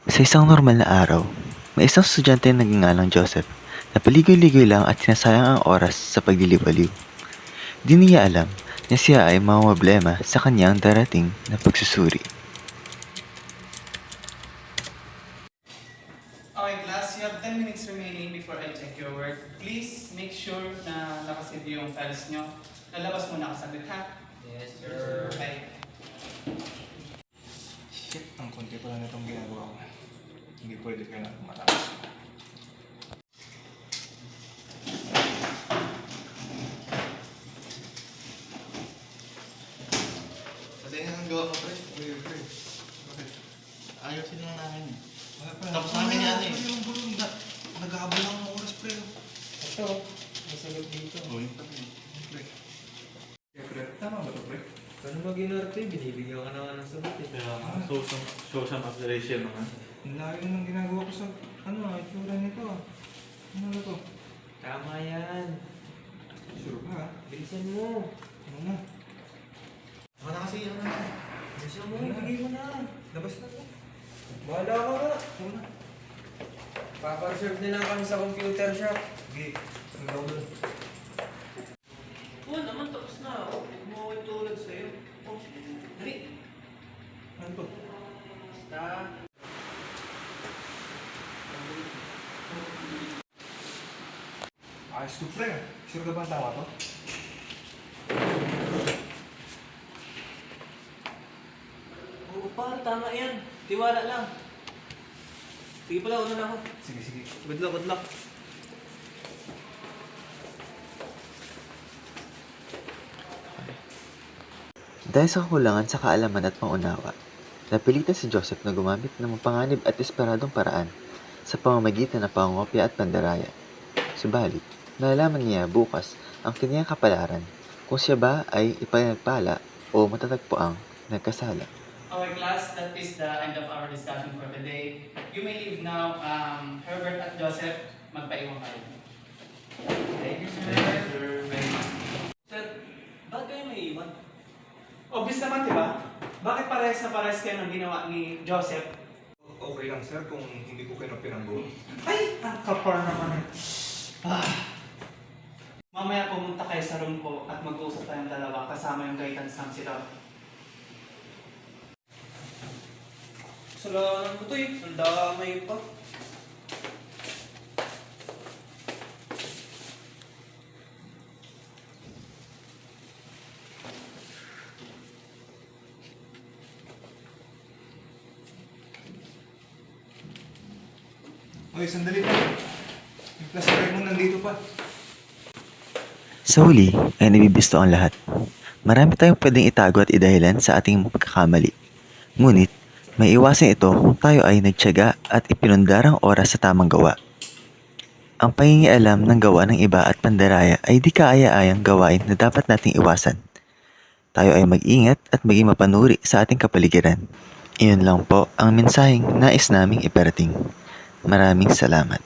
Sa isang normal na araw, may isang estudyante na nagngangalang Joseph na paligoy-ligoy lang at sinasayang ang oras sa pagliliwaliw. Di niya alam na siya ay mamomroblema sa kanyang darating na pagsusuri. Okay, class, you have 10 minutes remaining before I check your work. Please make sure na nakasid yung files nyo. Lalabas muna ako saglit, ha? Yes, sir. Okay. Shit, ang konti pa lang itong ginagawa ko. Hindi pwede ka na matapos. Kasi ang gawa ko, pre. Pre. Bakit? Ayusin lang namin. Wala pa. Tapos namin yan eh. Yung bulong na. Naghahabol lang ng oras, pre. Ito, masagot dito. Uy. Pre. Kaya, pre. Tama ba ito, pre? Paano mag-inarte? Binibigyan ka naman ng sagot eh. Kaya social observation naman. Ang laki ng ginagawa ko sa, itsura nito. Ano na to? Tama yan. Sure ba, ha? Bilisan mo. Ano na? Baka na kasi ano na. Bilisan mo, bigay mo na. Labas na to. Bahala ka na. Ano na? Papareserve na lang kami sa computer shop. Sige. Ang daw doon. Oo naman, tapos na. Huwag mo ako tulad sa'yo. Oh, dali. Ano to? Basta. Ayos to, pre. Sure ka ba ang tama to? Oo pa, tama yan. Tiwala lang. Sige pala, una na ako. Sige. Good luck, good luck. Dahil sa kakulangan sa kaalaman at pangunawa, napilitan si Joseph na gumamit ng mapanganib at desperadong paraan sa pamamagitan ng pangongopya at pandaraya. Subalit, malalaman niya bukas ang kanyang kapalaran kung siya ba ay ipanagpala o matatagpuang nagkasala. Okay, class, that is the end of our discussion for today. You may leave now. Herbert at Joseph, magpaiwan kayo. Thank you, sir. Sir, bakit kayo may iwan? Obvious naman, di ba? Bakit parehas na parehas kayo ng ginawa ni Joseph? Okay lang, sir, kung hindi ko kayo pinanggo. Ay, ang kapar naman. Mamaya pumunta kayo sa room ko at mag-uusap tayong dalawa kasama yung guidance ng sila. Kasalanan ko to eh. Ang damay pa. Okay, sandali pa. Yung classmate mo nandito pa. Sa huli ay nabibisto ang lahat. Marami tayong pwedeng itago at idahilan sa ating pagkakamali. Ngunit, may iwasan ito kung tayo ay nagtiyaga at ipinundarang oras sa tamang gawa. Ang pangingialam ng gawa ng iba at pandaraya ay di kaaya-ayang gawain na dapat nating iwasan. Tayo ay mag-ingat at maging mapanuri sa ating kapaligiran. Iyon lang po ang mensaheng nais naming iparating. Maraming salamat.